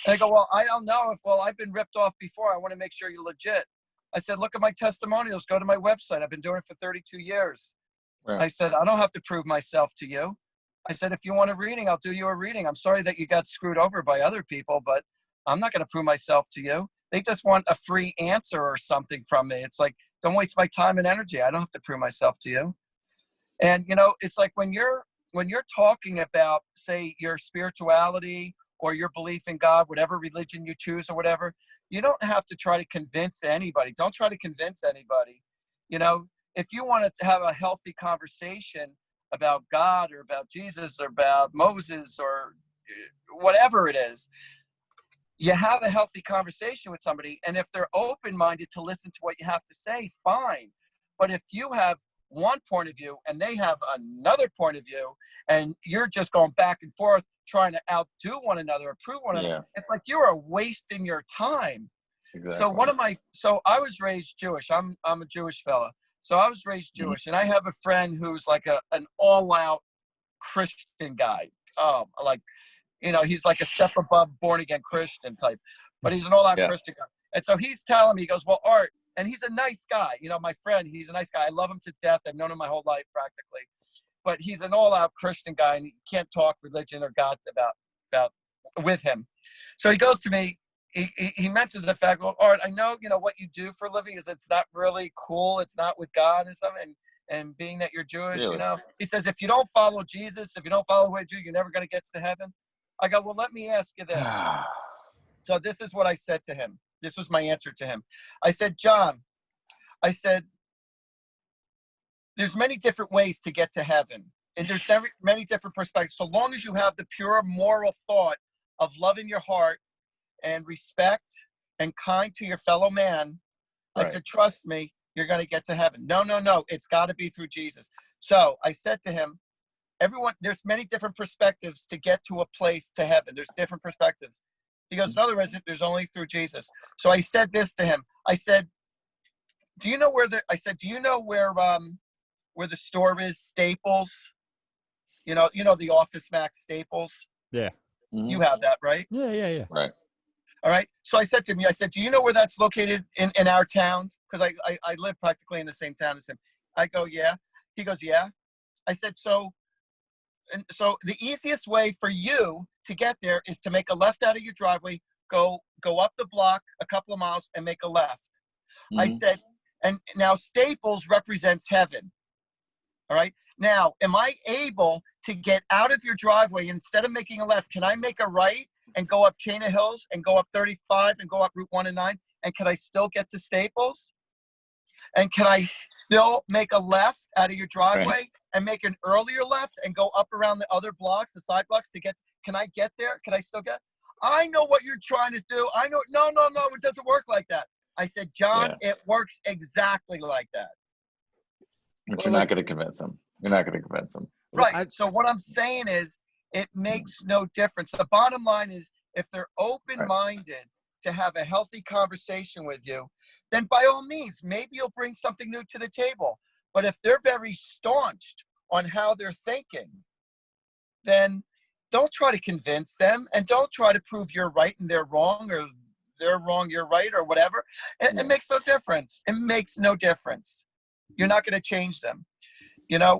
they go, well, I don't know I've been ripped off before. I want to make sure you're legit. I said, look at my testimonials. Go to my website. I've been doing it for 32 years. Right. I said, I don't have to prove myself to you. I said, if you want a reading, I'll do you a reading. I'm sorry that you got screwed over by other people, but I'm not going to prove myself to you. They just want a free answer or something from me. It's like, don't waste my time and energy. I don't have to prove myself to you. And, it's like when you're talking about, say, your spirituality or your belief in God, whatever religion you choose or whatever, you don't have to try to convince anybody. Don't try to convince anybody. If you want to have a healthy conversation about God or about Jesus or about Moses or whatever it is, you have a healthy conversation with somebody. And if they're open-minded to listen to what you have to say, fine. But if you have one point of view and they have another point of view and you're just going back and forth trying to outdo one another or prove one another, it's like you are wasting your time. Exactly. So I was raised Jewish. I'm a Jewish fella. So I was raised Jewish, and I have a friend who's like an all-out Christian guy. He's like a step above born-again Christian type, but he's an all-out Christian guy. And so he's telling me, he goes, well, Art, and he's a nice guy. My friend, he's a nice guy. I love him to death. I've known him my whole life practically. But he's an all-out Christian guy, and he can't talk religion or God about with him. So he goes to me. He mentions the fact, well, Art, I know what you do for a living is it's not really cool. It's not with God and stuff. And being that you're Jewish, really? He says, if you don't follow Jesus, if you don't follow the way Jew, you're never going to get to heaven. I go, well, let me ask you this. So this is what I said to him. This was my answer to him. I said, John, there's many different ways to get to heaven. And there's many different perspectives. So long as you have the pure moral thought of love in your heart and respect and kind to your fellow man, right. I said, trust me, you're going to get to heaven. No. It's got to be through Jesus. So I said to him, there's many different perspectives to get to a place to heaven. There's different perspectives. He goes, no, there isn't. There's only through Jesus. So I said this to him. I said, do you know where the store is? Staples. The Office Max Staples. Yeah. Mm-hmm. You have that, right? Yeah. Right. All right. So I said to him, do you know where that's located in our town? Because I live practically in the same town as him. I go, yeah. He goes, yeah. I said, so the easiest way for you to get there is to make a left out of your driveway, go up the block a couple of miles and make a left. Mm-hmm. I said, and now Staples represents heaven. All right. Now, am I able to get out of your driveway instead of making a left? Can I make a right and go up Chain of Hills and go up 35 and go up Route 1 and 9? And can I still get to Staples? And can I still make a left out of your driveway and make an earlier left and go up around the other blocks, the side blocks can I get there? Can I still get? I know what you're trying to do. I know. No, it doesn't work like that. I said, John, it works exactly like that. But you're not going to convince them. Right. So what I'm saying is it makes no difference. The bottom line is if they're open-minded to have a healthy conversation with you, then by all means, maybe you'll bring something new to the table. But if they're very staunched on how they're thinking, then don't try to convince them and don't try to prove you're right and they're wrong or they're wrong, you're right or whatever. It makes no difference. It makes no difference. You're not going to change them.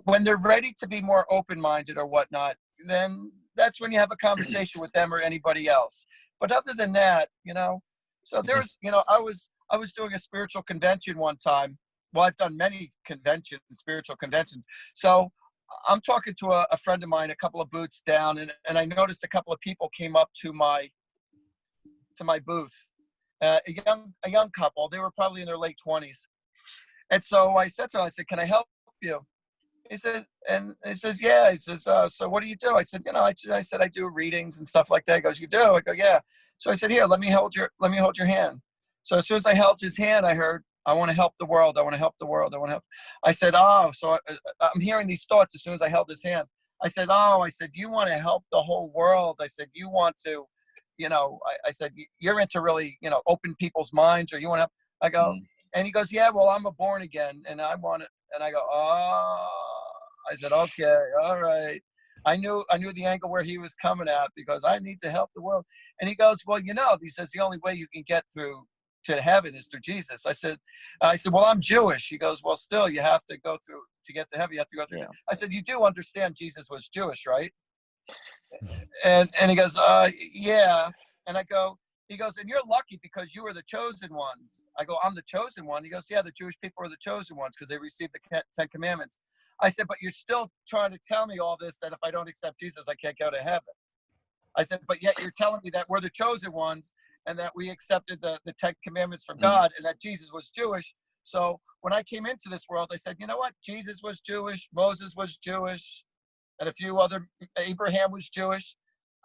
When they're ready to be more open-minded or whatnot, then that's when you have a conversation with them or anybody else. But other than that, so there's, I was doing a spiritual convention one time. Well, I've done many spiritual conventions. So I'm talking to a friend of mine, a couple of booths down, and I noticed a couple of people came up to my booth, a young couple. They were probably in their late 20s. And so I said to him, can I help you? He says, yeah. He says, so what do you do? I said, I do readings and stuff like that. He goes, you do? I go, yeah. So I said, here, let me hold your hand. So as soon as I held his hand, I heard, I want to help the world. I want to help the world. I want to help. I said, oh, so I'm hearing these thoughts as soon as I held his hand. I said, oh, I said, you want to help the whole world. I said, you want to, I said, you're into really, open people's minds, or you want to help. I go, and he goes, yeah, well, I'm a born again and I want it. And I go, oh, I said, okay, all right. I knew the angle where he was coming at, because I need to help the world. And he goes, well, he says, the only way you can get through to heaven is through Jesus. I said, well, I'm Jewish. He goes, well, still, you have to go through to get to heaven. You have to go through. Yeah. I said, you do understand Jesus was Jewish, right? And he goes, yeah. And he goes, and you're lucky because you were the chosen ones. I go, I'm the chosen one. He goes, yeah, the Jewish people are the chosen ones because they received the 10 commandments. I said, but you're still trying to tell me all this, that if I don't accept Jesus, I can't go to heaven. I said, but yet you're telling me that we're the chosen ones and that we accepted the 10 commandments from God and that Jesus was Jewish. So when I came into this world, I said, you know what? Jesus was Jewish. Moses was Jewish. And a few other, Abraham was Jewish.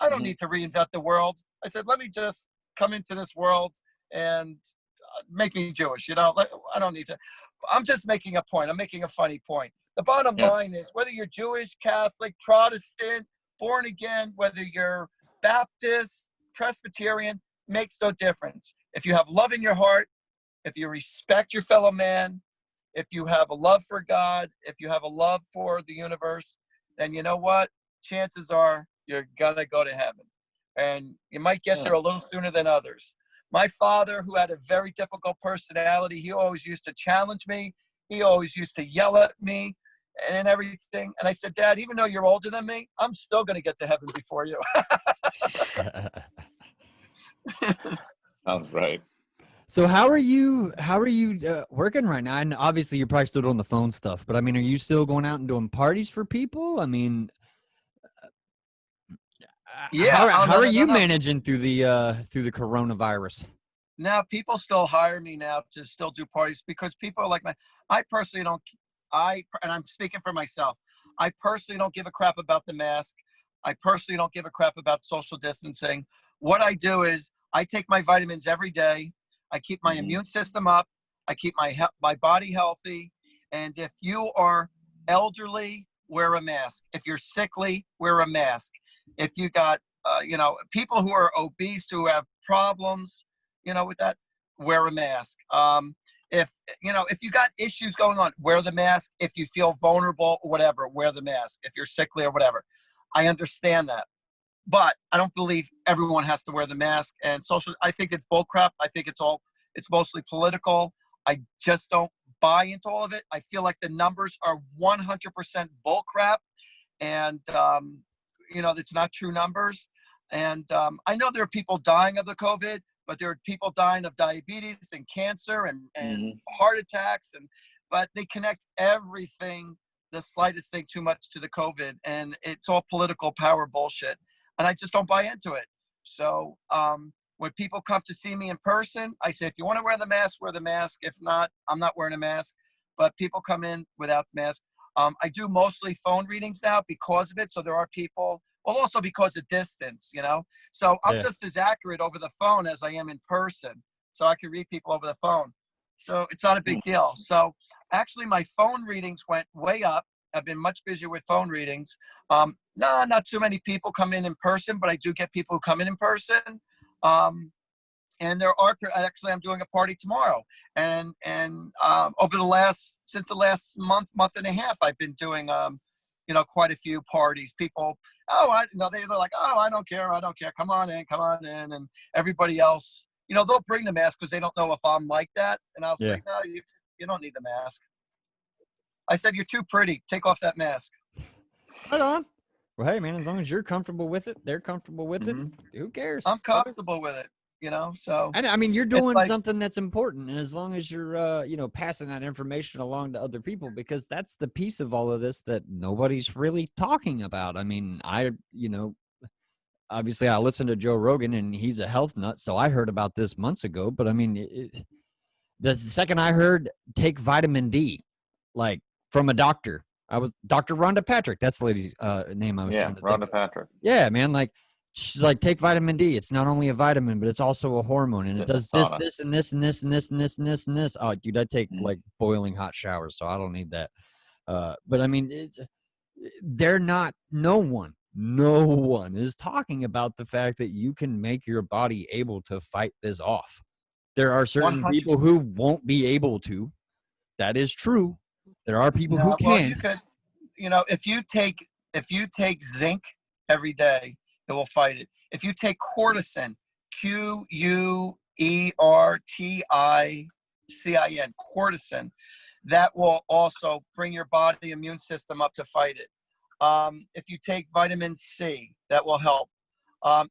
I don't need to reinvent the world. I said, let me just come into this world and make me Jewish. I don't need to. I'm just making a point. I'm making a funny point. The bottom line is, whether you're Jewish, Catholic, Protestant, born again, whether you're Baptist, Presbyterian, makes no difference. If you have love in your heart, if you respect your fellow man, if you have a love for God, if you have a love for the universe, then you know what? Chances are you're going to go to heaven. And you might get there a little sooner than others. My father, who had a very difficult personality, he always used to challenge me. He always used to yell at me and everything. And I said, Dad, even though you're older than me, I'm still going to get to heaven before you. Sounds right. So how are you working right now? And obviously you're probably still doing the phone stuff, but I mean, are you still going out and doing parties for people? I mean, how are you managing through the coronavirus? Now people still hire me now to still do parties, because people are like, I personally don't, and I'm speaking for myself, I personally don't give a crap about the mask. I personally don't give a crap about social distancing. What I do is I take my vitamins every day. I keep my immune system up. I keep my body healthy. And if you are elderly, wear a mask. If you're sickly, wear a mask. If you got, people who are obese, who have problems, with that, wear a mask. If you got issues going on, wear the mask. If you feel vulnerable or whatever, wear the mask. If you're sickly or whatever, I understand that. But I don't believe everyone has to wear the mask. And I think it's bullcrap. I think it's mostly political. I just don't buy into all of it. I feel like the numbers are 100% bullcrap. And, it's not true numbers. And I know there are people dying of the COVID, but there are people dying of diabetes and cancer and heart attacks. But they connect everything, the slightest thing, too much to the COVID. And it's all political power bullshit. And I just don't buy into it. So when people come to see me in person, I say, if you want to wear the mask, wear the mask. If not, I'm not wearing a mask. But people come in without the mask. I do mostly phone readings now because of it. So there are people, well, also because of distance, So I'm just as accurate over the phone as I am in person. So I can read people over the phone. So it's not a big deal. So actually my phone readings went way up. I've been much busier with phone readings. Not too many people come in person, but I do get people who come in person. And there are, actually, I'm doing a party tomorrow. And since the last month and a half, I've been doing, quite a few parties. People, they're like, oh, I don't care. Come on in. And everybody else, they'll bring the mask because they don't know if I'm like that. And I'll say, no, you don't need the mask. I said, you're too pretty. Take off that mask. Right on. Well, hey, man, as long as you're comfortable with it, they're comfortable with it. Who cares? I'm comfortable with it, so. And I mean, you're doing something that's important. And as long as you're, passing that information along to other people, because that's the piece of all of this that nobody's really talking about. I mean, obviously I listen to Joe Rogan and he's a health nut. So I heard about this months ago, but I mean, the second I heard take vitamin D, like from a doctor, I was Dr. Rhonda Patrick. That's the lady's name I was trying to think. Rhonda Patrick. Yeah, man. Like like take vitamin D. It's not only a vitamin, but it's also a hormone, and Sit it in the does this, sauna. this, and this, and this, and this, and this, and this, and this. Oh, dude, I take like boiling hot showers, so I don't need that. But I mean, they're not. No one is talking about the fact that you can make your body able to fight this off. There are certain 100. people who won't be able to. That is true. There are people who No, well, can. you could, if you take zinc every day, it will fight it. If you take cortisone, Querticin, cortisone, that will also bring your body immune system up to fight it. If you take vitamin C, that will help.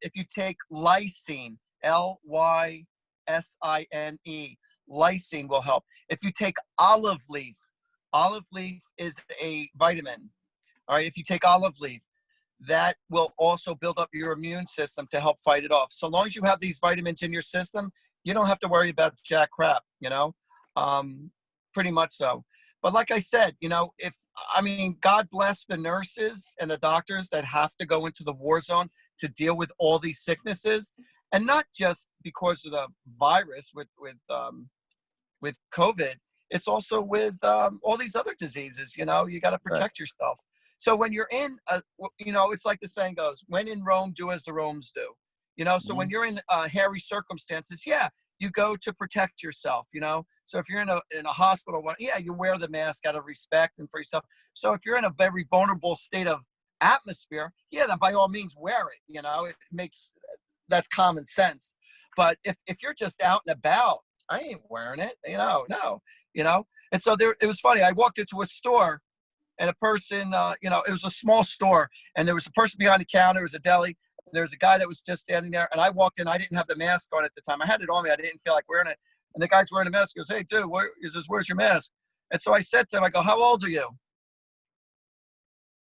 If you take lysine, Lysine, lysine will help. If you take olive leaf is a vitamin. All right, if you take olive leaf, that will also build up your immune system to help fight it off. So long as you have these vitamins in your system, you don't have to worry about jack crap, pretty much so. But like I said, God bless the nurses and the doctors that have to go into the war zone to deal with all these sicknesses, and not just because of the virus with COVID. It's also with all these other diseases. You got to protect yourself. So when you're in, it's like the saying goes, when in Rome, do as the Romans do. So when you're in hairy circumstances, you go to protect yourself, So if you're in a hospital, you wear the mask out of respect and for yourself. So if you're in a very vulnerable state of atmosphere, then by all means wear it, that's common sense. But if you're just out and about, I ain't wearing it, no. And so it was funny. I walked into a store and a person, it was a small store, and there was a person behind the counter. It was a deli. There was a guy that was just standing there, and I walked in. I didn't have the mask on at the time. I had it on me. I didn't feel like wearing it. And the guy's wearing a mask. He goes, "Hey, dude, where's your mask?" And so I said to him, I go, "How old are you?"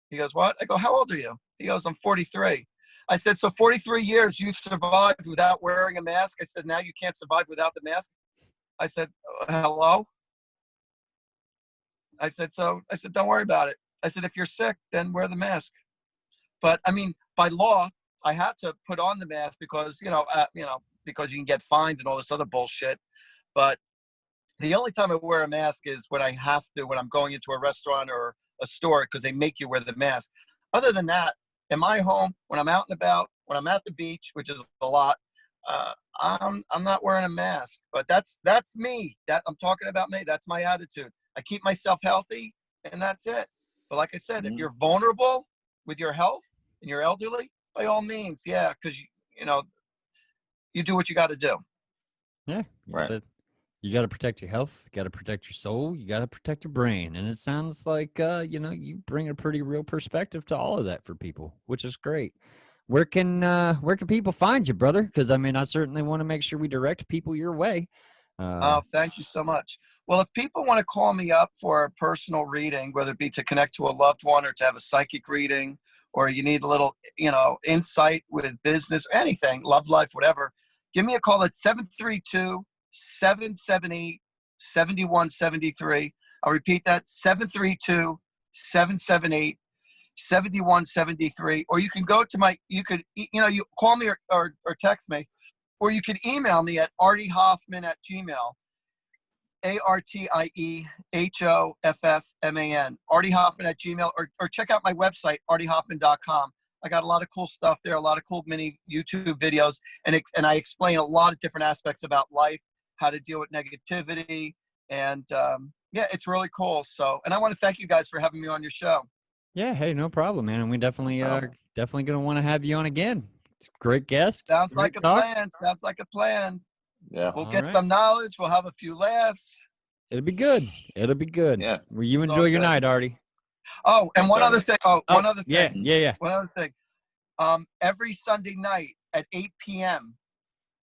He goes, "What?" I go, "How old are you?" He goes, "I'm 43. I said, "So 43 years you survived without wearing a mask?" I said, "Now you can't survive without the mask?" I said, "Hello?" I said, "Don't worry about it." I said, "If you're sick, then wear the mask." But I mean, by law, I had to put on the mask because, because you can get fined and all this other bullshit. But the only time I wear a mask is when I have to, when I'm going into a restaurant or a store, because they make you wear the mask. Other than that, in my home, when I'm out and about, when I'm at the beach, which is a lot, I'm not wearing a mask. But that's me. That I'm talking about me. That's my attitude. I keep myself healthy, and that's it. But like I said, if you're vulnerable with your health and you're elderly, by all means, because you do what you got to do. Yeah, you got to protect your health. You got to protect your soul. You got to protect your brain. And it sounds like you bring a pretty real perspective to all of that for people, which is great. Where can people find you, brother? Because I certainly want to make sure we direct people your way. Thank you so much. Well, if people want to call me up for a personal reading, whether it be to connect to a loved one or to have a psychic reading, or you need a little, insight with business or anything, love life, whatever, give me a call at 732-778-7173. I'll repeat that, 732-778-7173. Or you can go to you you call me or text me, or you can email me at artiehoffman@gmail.com. ARTIEHOFFMAN, artiehoffman@gmail, or check out my website, artiehoffman.com. I got a lot of cool stuff there, a lot of cool mini YouTube videos, and I explain a lot of different aspects about life, how to deal with negativity, and it's really cool. So, and I want to thank you guys for having me on your show. Yeah, hey, no problem, man. And we definitely are definitely going to want to have you on again. It's a great guest. Sounds like a plan. Sounds like a plan. Yeah. We'll get some knowledge. We'll have a few laughs. It'll be good. It'll be good. Yeah. Well, you enjoy your night, Artie. Oh, and one other thing. One other thing. Yeah. One other thing. Every Sunday night at 8 p.m.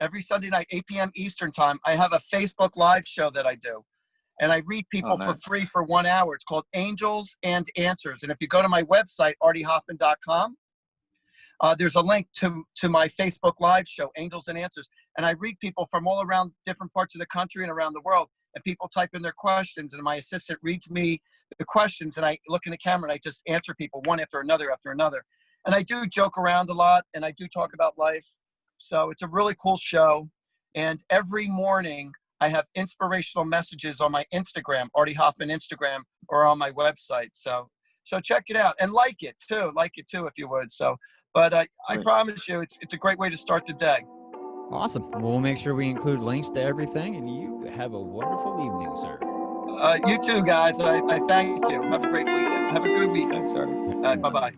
Every Sunday night, 8 p.m. Eastern time, I have a Facebook Live show that I do. And I read people for free for 1 hour. It's called Angels and Answers. And if you go to my website, artiehoffman.com, there's a link to my Facebook Live show, Angels and Answers. And I read people from all around different parts of the country and around the world. And people type in their questions, and my assistant reads me the questions, and I look in the camera, and I just answer people one after another after another. and I do joke around a lot, and I do talk about life. So it's a really cool show. And every morning I have inspirational messages on my Instagram, Artie Hoffman Instagram, or on my website. So check it out and like it too if you would. So, but I promise you, it's a great way to start the day. Awesome. We'll make sure we include links to everything, and you have a wonderful evening, sir. You too, guys. I thank you. Have a great weekend. Have a good weekend. Thanks, Artie. Bye-bye.